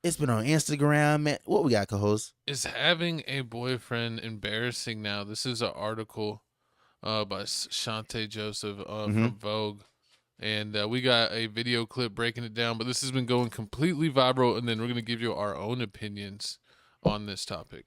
It's been on Instagram. Man, what we got, co-host? Is having a boyfriend embarrassing now? This is an article by Shante Joseph Mm-hmm. from Vogue. And we got a video clip breaking it down, but this has been going completely viral. And then we're going to give you our own opinions on this topic.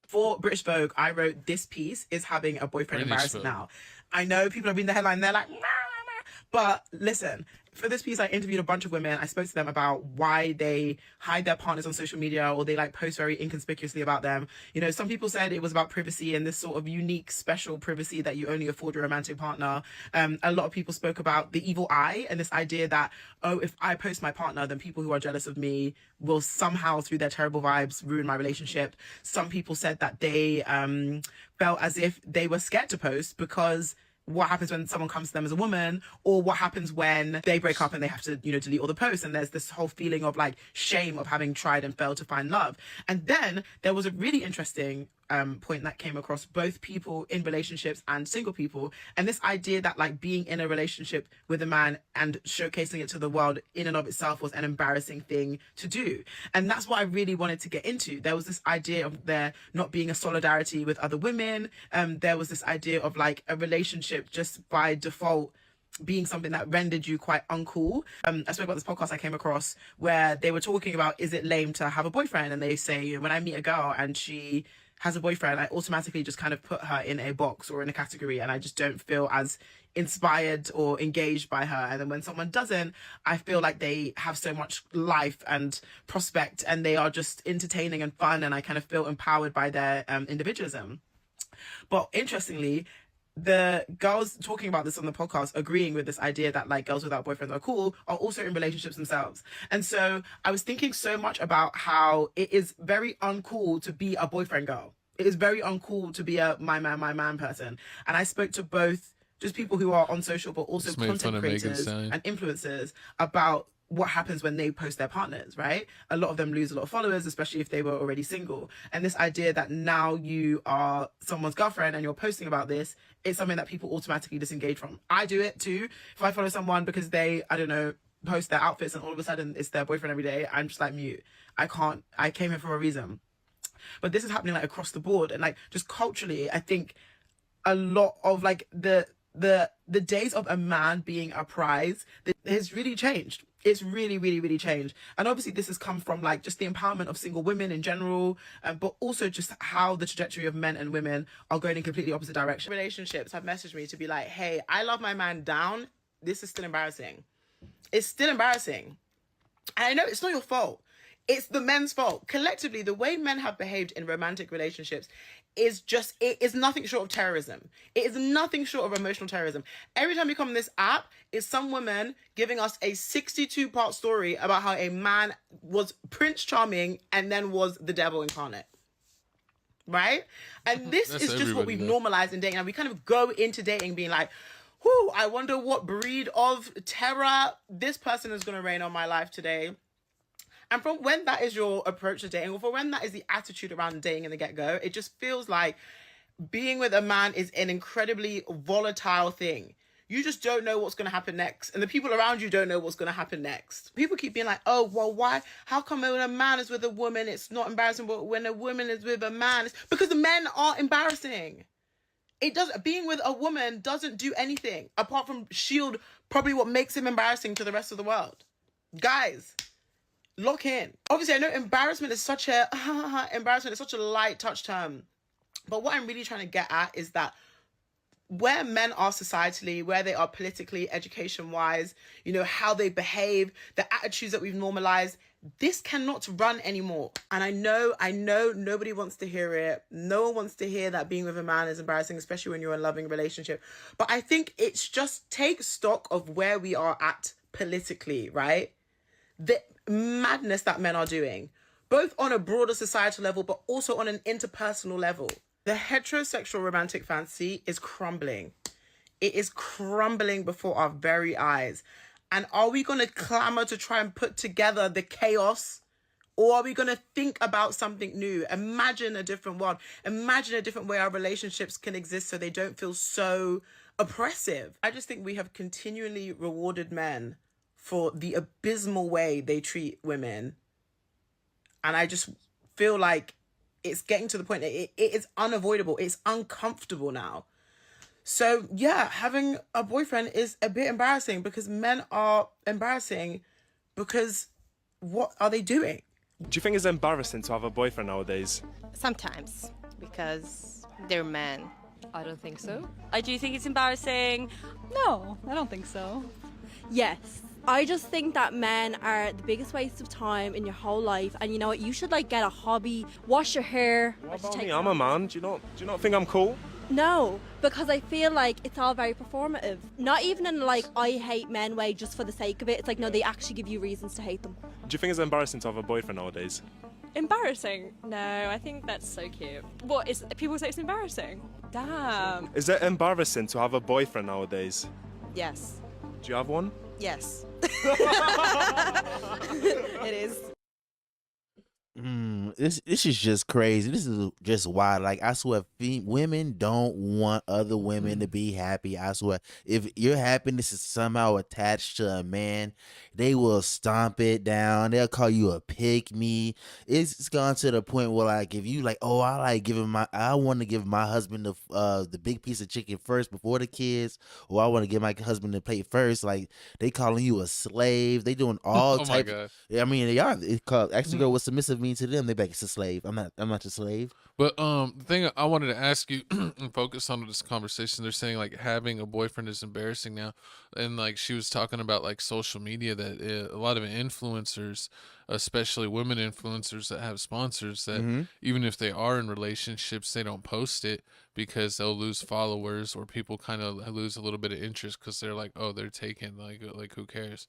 For British Vogue, I wrote, "This piece is having a boyfriend British embarrassing Vogue. now." I know people have reading the headline, they're like, nah, nah, nah. But listen, for this piece, I interviewed a bunch of women. I spoke to them about why they hide their partners on social media, or they like post very inconspicuously about them. You know, some people said it was about privacy and this sort of unique, special privacy that you only afford your romantic partner. A lot of people spoke about the evil eye and this idea that, oh, if I post my partner, then people who are jealous of me will somehow, through their terrible vibes, ruin my relationship. Some people said that they felt as if they were scared to post because what happens when someone comes to them as a woman, or what happens when they break up and they have to, you know, delete all the posts. And there's this whole feeling of like shame of having tried and failed to find love. And then there was a really interesting point that came across both people in relationships and single people, and this idea that like being in a relationship with a man and showcasing it to the world in and of itself was an embarrassing thing to do. And that's what I really wanted to get into. There was this idea of there not being a solidarity with other women. There was this idea of like a relationship just by default being something that rendered you quite uncool. I spoke about this podcast I came across where they were talking about, is it lame to have a boyfriend? And they say, when I meet a girl and she has a boyfriend, I automatically just kind of put her in a box or in a category, and I just don't feel as inspired or engaged by her. And then when someone doesn't, I feel like they have so much life and prospect, and they are just entertaining and fun, and I kind of feel empowered by their individualism. But interestingly, the girls talking about this on the podcast, agreeing with this idea that like girls without boyfriends are cool, are also in relationships themselves. And so I was thinking so much about how it is very uncool to be a boyfriend girl. It is very uncool to be a my man person. And I spoke to both just people who are on social, but also content creators and influencers about what happens when they post their partners, right? A lot of them lose a lot of followers, especially if they were already single. And this idea that now you are someone's girlfriend and you're posting about this, it's something that people automatically disengage from. I do it too. If I follow someone because they, I don't know, post their outfits and all of a sudden it's their boyfriend every day, I'm just like mute. I came here for a reason. But this is happening like across the board, and like just culturally, I think a lot of like the days of a man being a prize has really changed. It's really, really, really changed. And obviously this has come from like just the empowerment of single women in general, but also just how the trajectory of men and women are going in completely opposite direction. Relationships have messaged me to be like, hey, I love my man down. This is still embarrassing. It's still embarrassing. And I know it's not your fault. It's the men's fault. Collectively, the way men have behaved in romantic relationships is just, it is nothing short of terrorism. It is nothing short of emotional terrorism. Every time you come on this app, is some woman giving us a 62-part story about how a man was Prince Charming and then was the devil incarnate. Right? And this is just what we've normalized in dating. And we kind of go into dating being like, whoo, I wonder what breed of terror this person is going to reign on my life today. And from when that is your approach to dating, or for when that is the attitude around dating in the get-go, it just feels like being with a man is an incredibly volatile thing. You just don't know what's going to happen next. And the people around you don't know what's going to happen next. People keep being like, oh, well, why? How come when a man is with a woman, it's not embarrassing, but when a woman is with a man, it's because the men are embarrassing. It does. Being with a woman doesn't do anything apart from shield probably what makes him embarrassing to the rest of the world. Guys, lock in. Obviously, I know embarrassment is such a light touch term. But what I'm really trying to get at is that where men are societally, where they are politically, education-wise, you know, how they behave, the attitudes that we've normalized, this cannot run anymore. And I know nobody wants to hear it. No one wants to hear that being with a man is embarrassing, especially when you're in a loving relationship. But I think it's just take stock of where we are at politically, right? The madness that men are doing, both on a broader societal level, but also on an interpersonal level. The heterosexual romantic fantasy is crumbling. It is crumbling before our very eyes. And are we going to clamor to try and put together the chaos? Or are we going to think about something new? Imagine a different world. Imagine a different way our relationships can exist so they don't feel so oppressive. I just think we have continually rewarded men for the abysmal way they treat women. And I just feel like it's getting to the point that it is unavoidable. It's uncomfortable now. So, yeah, having a boyfriend is a bit embarrassing because men are embarrassing because what are they doing? Do you think it's embarrassing to have a boyfriend nowadays? Sometimes, because they're men. I don't think so. Do you think it's embarrassing? No, I don't think so. Yes. I just think that men are the biggest waste of time in your whole life, and you know what? You should like get a hobby, wash your hair. What about me? I'm a man. Do you not think I'm cool? No, because I feel like it's all very performative. Not even in like I hate men way just for the sake of it. It's like no, they actually give you reasons to hate them. Do you think it's embarrassing to have a boyfriend nowadays? Embarrassing? No, I think that's so cute. What is people say it's embarrassing? Damn. Is it embarrassing to have a boyfriend nowadays? Yes. Do you have one? Yes. It is. This is just crazy. This is just wild. Like I swear, women don't want other women to be happy. I swear, if your happiness is somehow attached to a man, they will stomp it down. They'll call you a pick me. It's gone to the point where like if you like, oh, I want to give my husband the big piece of chicken first before the kids, or I want to give my husband the plate first. Like they calling you a slave. They doing all types. I mean, they are. It's called ask the girl what submissive means to them. They back it's a slave. I'm not your slave. But the thing I wanted to ask you and focus on this conversation, they're saying like having a boyfriend is embarrassing now, and like she was talking about like social media that a lot of influencers, especially women influencers that have sponsors, that even if they are in relationships, they don't post it because they'll lose followers or people kind of lose a little bit of interest because they're like, oh, they're taken, like who cares?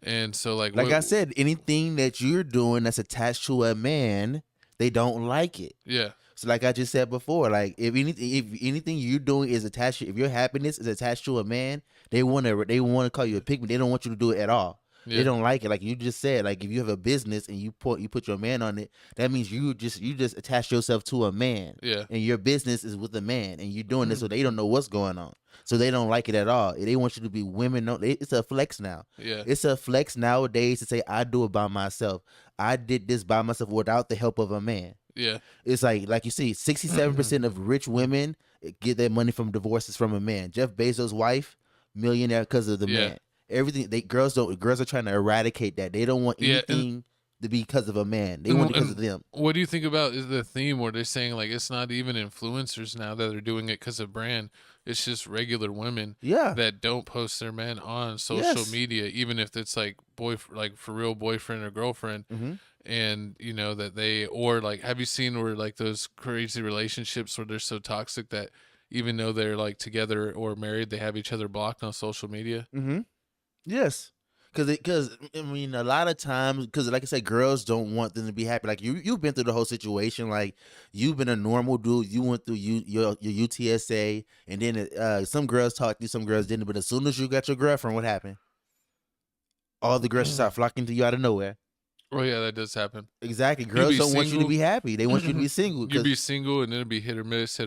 And so like I said, anything that you're doing that's attached to a man, they don't like it. Yeah. So like I just said before, like if anything you're doing is attached, if your happiness is attached to a man, they want to call you a pygmy. They don't want you to do it at all. Yeah. They don't like it. Like you just said, like if you have a business and you put your man on it, that means you just attach yourself to a man. Yeah. And your business is with a man, and you're doing this so they don't know what's going on. So they don't like it at all. They want you to be women. It's a flex now. Yeah. It's a flex nowadays to say I do it by myself. I did this by myself without the help of a man. Yeah. It's like you see, 67% of rich women get their money from divorces from a man. Jeff Bezos' wife, millionaire because of the man. Everything girls are trying to eradicate that. They don't want anything to be because of a man. They want it because of them. What do you think about is the theme where they're saying like it's not even influencers now that are doing it because of brand. It's just regular women that don't post their men on social media, even if it's like for real boyfriend or girlfriend. And you know that they, or like, have you seen where like those crazy relationships where they're so toxic that even though they're like together or married, they have each other blocked on social media? Yes. Because I mean, a lot of times, because like I said, girls don't want them to be happy. Like you've been through the whole situation. Like you've been a normal dude. You went through your UTSA, and then some girls talked to you, some girls didn't. But as soon as you got your girlfriend, what happened? All the girls start flocking to you out of nowhere. Oh yeah, that does happen. Exactly. Girls don't want you to be happy. They want you to be single. You be single, and then it'll be hit or miss.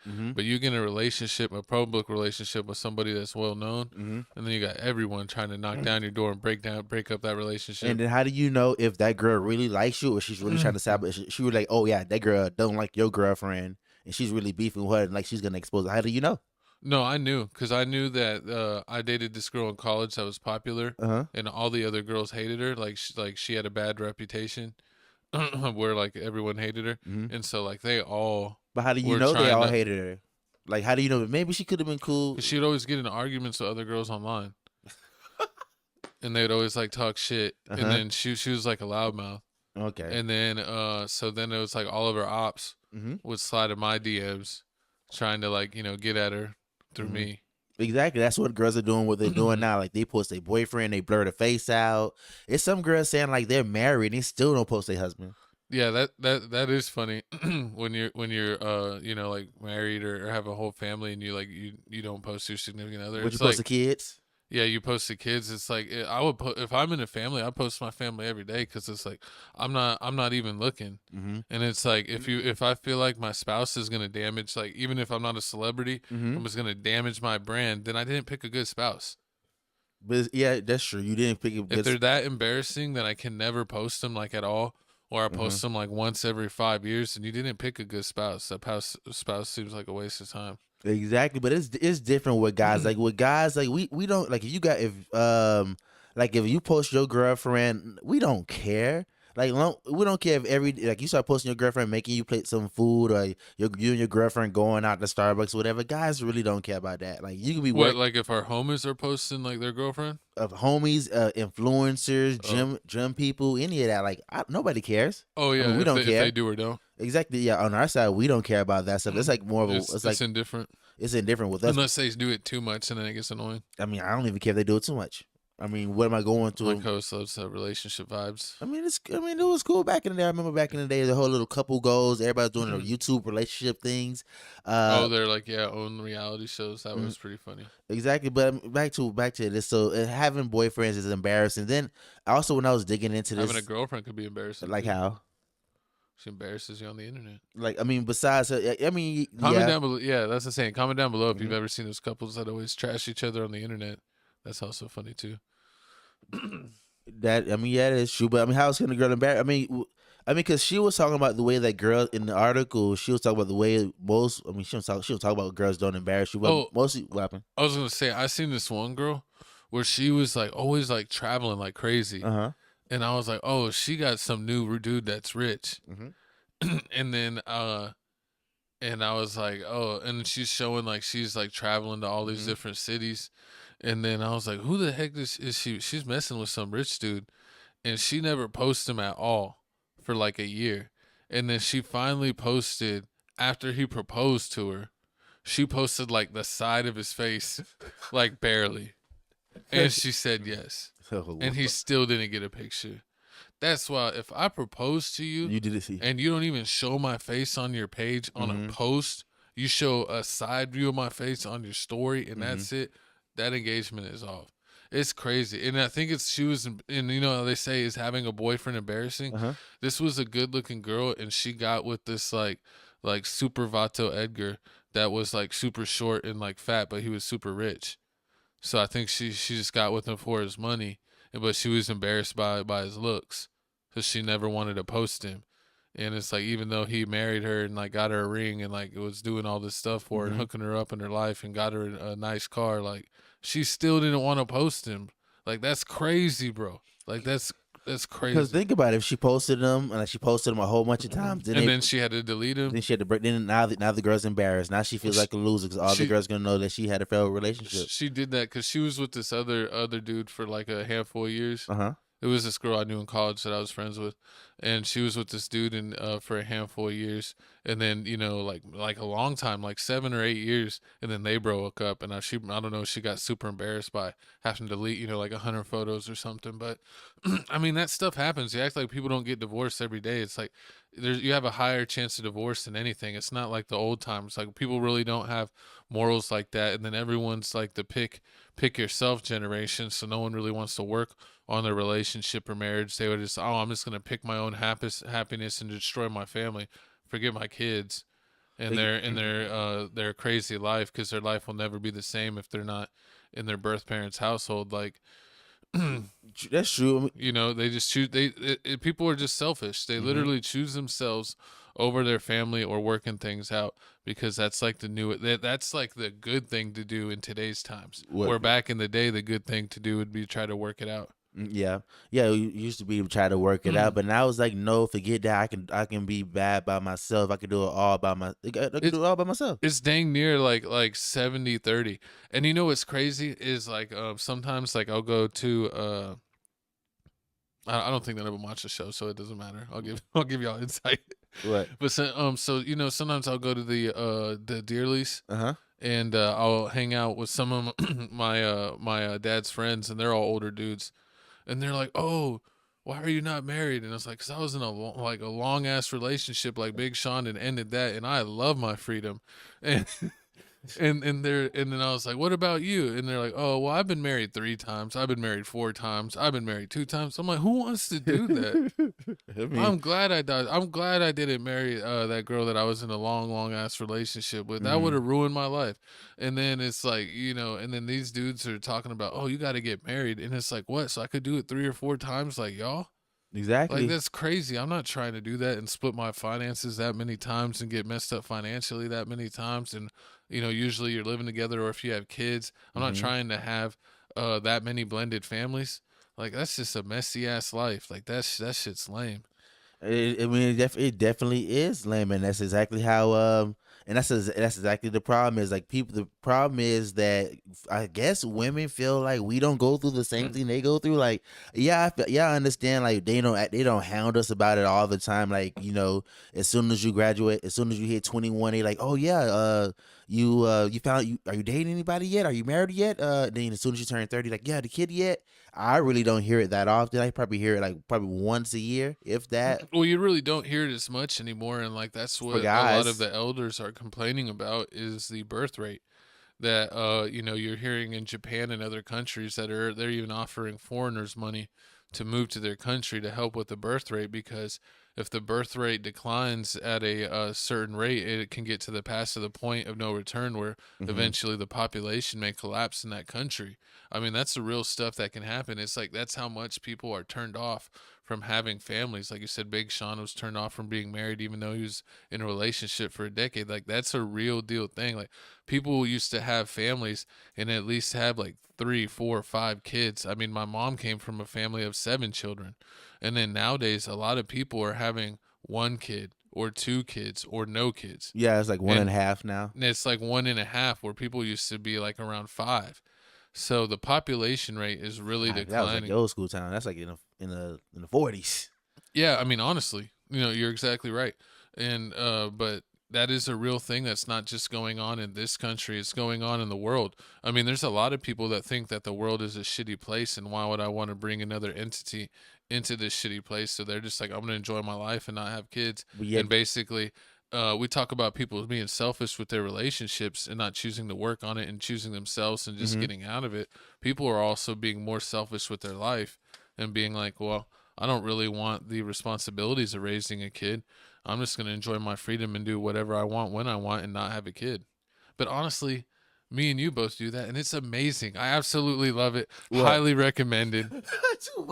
But you get in a relationship, a public relationship with somebody that's well known, and then you got everyone trying to knock down your door and break up that relationship. And then how do you know if that girl really likes you or she's really trying to sabotage? She was like, oh yeah, that girl don't like your girlfriend, and she's really beefing with her, and like she's gonna expose her. How do you know? No, I knew because I knew that I dated this girl in college that was popular, and all the other girls hated her. Like she had a bad reputation, where like everyone hated her, and so like they all. But how do you know they all hated her? Like how do you know? Maybe she could have been cool. Cause she'd always get in arguments with other girls online, and they'd always like talk shit, and then she was like a loudmouth. Okay. And then so then it was like all of her ops would slide in my DMs, trying to like get at her. Through me. Exactly. That's what girls are doing, what they're doing now. Like they post their boyfriend, they blur the face out. It's some girls saying like they're married and they still don't post their husband. Yeah, that is funny. when you're like married or have a whole family and you don't post your significant other. But you post the kids? Yeah, you post the kids. It's like I would if I'm in a family, I post my family every day because it's like I'm not even looking, and it's like if I feel like my spouse is gonna damage, like even if I'm not a celebrity, I'm just gonna damage my brand, then I didn't pick a good spouse. But yeah, that's true. You didn't pick it. If they're that embarrassing, then I can never post them like at all, or I post them like once every 5 years. And you didn't pick a good spouse. That spouse seems like a waste of time. Exactly, but it's different with guys. Like with guys, like we don't like if you got if like if you post your girlfriend, we don't care. Like we don't care if like you start posting your girlfriend making you plate some food or you and your girlfriend going out to Starbucks or whatever. Guys really don't care about that. Like you can be What, like if our homies are posting like their girlfriend? of homies, influencers, gym people, any of that. Like nobody cares. Oh yeah, I mean, we don't care if they do or don't. Exactly. Yeah, on our side, we don't care about that stuff. It's like more of a. It's like indifferent. It's indifferent with us. Unless they do it too much, and then it gets annoying. I mean, I don't even care if they do it too much. I mean, what am I going to? My host loves relationship vibes. I mean, it was cool back in the day. I remember back in the day, the whole little couple goals. Everybody's doing their YouTube relationship things. They're like own reality shows. That was pretty funny. Exactly, but back to this. So having boyfriends is embarrassing. Then also when I was digging into this, having a girlfriend could be embarrassing. Like too. How? She embarrasses you on the internet. Like, I mean, besides, I mean, comment down below. Yeah, that's the saying. Comment down below if you've ever seen those couples that always trash each other on the internet. That's also funny too. That is true. But I mean, how can a girl embarrass? I mean, because she was talking about the way that girls in the article, she was talking about the way most. I mean, she don't talk about girls don't embarrass you, but mostly what happened. I was gonna say I seen this one girl where she was like always like traveling like crazy, and I was like, oh, she got some new dude that's rich, and then and I was like, oh, and she's showing like she's like traveling to all these different cities. And then I was like, who the heck is she? She's messing with some rich dude. And she never posted him at all for like a year. And then she finally posted, after he proposed to her, she posted like the side of his face, like barely. And she said yes. And he still didn't get a picture. That's why if I propose to you, you didn't see, and you don't even show my face on your page on a post, you show a side view of my face on your story, and that's it. That engagement is off. It's crazy. And I think she was, and you know how they say is having a boyfriend embarrassing. This was a good looking girl, and she got with this like super Vato Edgar that was like super short and like fat, but he was super rich. So I think she just got with him for his money, but she was embarrassed by his looks, because she never wanted to post him. And it's like, even though he married her and like got her a ring and like was doing all this stuff for her and hooking her up in her life and got her a nice car, like she still didn't want to post him. Like that's crazy, bro. Like that's crazy. Because think about it, if she posted him and like, she posted him a whole bunch of times, then she had to delete him. Then she had to break. Then now the girl's embarrassed. Now she feels like a loser because all the girls gonna know that she had a failed relationship. She did that because she was with this other dude for like a handful of years. It was this girl I knew in college that I was friends with, and she was with this dude for a handful of years, and then like a long time, like 7 or 8 years, and then they broke up, and I don't know, she got super embarrassed by having to delete like 100 photos or something. But I mean, that stuff happens. You act like people don't get divorced every day. It's like you have a higher chance of divorce than anything. It's not like the old times. Like people really don't have morals like that, and then everyone's like the pick yourself generation, so no one really wants to work on their relationship or marriage. They would just, I'm just gonna pick my own happiness and destroy my family, forget my kids, and their crazy life, because their life will never be the same if they're not in their birth parents' household. Like that's true. They just choose. People are just selfish. They literally choose themselves over their family or working things out, because that's like that's like the good thing to do in today's times. Where back in the day, the good thing to do would be try to work it out. Yeah. You used to be try to work it out, but now it's like, no, forget that. I can be bad by myself. I can do it all by myself. It's dang near like 70-30. And you know what's crazy is like sometimes like I'll go to I don't think none of them watch the show, so it doesn't matter. I'll give y'all insight. What? But so sometimes I'll go to the deer lease. And I'll hang out with some of my dad's friends, and they're all older dudes. And they're like, "Oh, why are you not married?" And it's like, "Cause I was in a long ass relationship like Big Sean and ended that, and I love my freedom." And and then I was like, "What about you?" And they're like, "Oh, well, I've been married 3 times. I've been married 4 times. I've been married 2 times." I'm like, "Who wants to do that?" I mean, I'm glad I died. I'm glad I didn't marry that girl that I was in a long ass relationship with. That would have ruined my life. And then it's like, and then these dudes are talking about, oh, you got to get married. And it's like, what? So I could do it 3 or 4 times like y'all? exactly. Like, that's crazy. I'm not trying to do that and split my finances that many times and get messed up financially that many times. And, usually you're living together, or if you have kids, I'm not trying to have that many blended families. Like, that's just a messy ass life. Like, that shit's lame. I mean, it definitely is lame, and that's exactly how. And that's exactly the problem is, like, people. The problem is that I guess women feel like we don't go through the same thing they go through. Like, yeah, I understand. Like, they don't hound us about it all the time. Like, as soon as you graduate, as soon as you hit 21, they like, oh yeah, you found are you dating anybody yet? Are you married yet? Then as soon as you turn 30, like, yeah, the kid yet? I really don't hear it that often. I probably hear it like probably once a year, if that. Well, you really don't hear it as much anymore, and like that's what a lot of the elders are complaining about is the birth rate. That you're hearing in Japan and other countries that they're even offering foreigners money to move to their country to help with the birth rate, because if the birth rate declines at a certain rate, it can get to the point of no return where eventually the population may collapse in that country. I mean, that's the real stuff that can happen. It's like that's how much people are turned off from having families. Like you said, Big Sean was turned off from being married even though he was in a relationship for a decade. Like, that's a real deal thing. Like, people used to have families and at least have like 3, 4, 5 kids. I mean, my mom came from a family of 7 children. And then nowadays, a lot of people are having 1 kid or 2 kids or no kids. Yeah, it's like 1.5 now. And it's like 1.5, where people used to be like around 5. So the population rate is really declining. That was like the old school time. That's like in the 40s. Yeah, I mean, honestly, you're exactly right. And but that is a real thing that's not just going on in this country, it's going on in the world. I mean, there's a lot of people that think that the world is a shitty place, and why would I want to bring another entity into this shitty place? So they're just like, I'm going to enjoy my life and not have kids. And basically, we talk about people being selfish with their relationships and not choosing to work on it and choosing themselves and just getting out of it. People are also being more selfish with their life and being like, well, I don't really want the responsibilities of raising a kid. I'm just going to enjoy my freedom and do whatever I want when I want and not have a kid. But honestly, me and you both do that, and it's amazing. I absolutely love it. What? Highly recommended.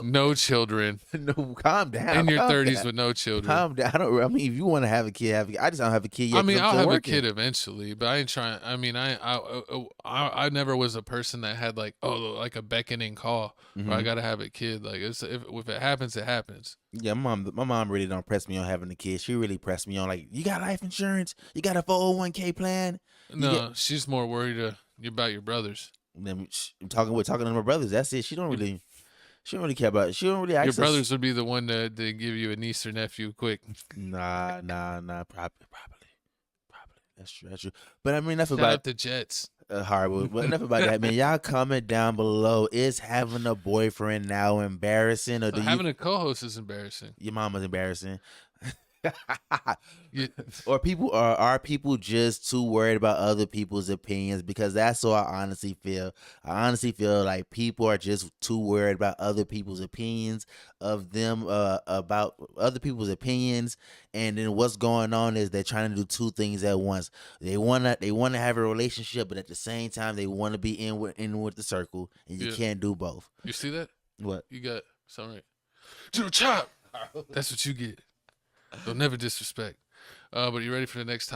No children. No, calm down. In your calm 30s down. with no children. Calm down. I mean, if you want to have a kid, have a kid. I just don't have a kid yet. I mean, I'm I'll still have working. a kid eventually, but I ain't trying. I mean, I never was a person that had like a beckoning call where I gotta have a kid. Like, if it happens, it happens. Yeah, my mom really don't press me on having a kid. She really pressed me on, like, you got life insurance, you got a 401k plan. No, she's more worried about your brothers. Then I'm talking to my brothers. That's it. She don't really care about it. She don't really ask Your us. brothers would be the one to give you a niece or nephew quick. Nah, probably. That's true. But I mean, enough Shout about out the Jets. Horrible. But enough about that, man. Y'all comment down below. Is having a boyfriend now embarrassing, or Having a co-host is embarrassing. Your mama's embarrassing. Or are people just too worried about other people's opinions? Because that's what I honestly feel. I honestly feel like people are just too worried about other people's opinions of them, about other people's opinions. And then what's going on is they're trying to do 2 things at once. They wanna have a relationship, but at the same time they want to be in with the circle, and you can't do both. You see that? What? You got something right. Judo chop. That's what you get. Don't never disrespect. But you ready for the next topic?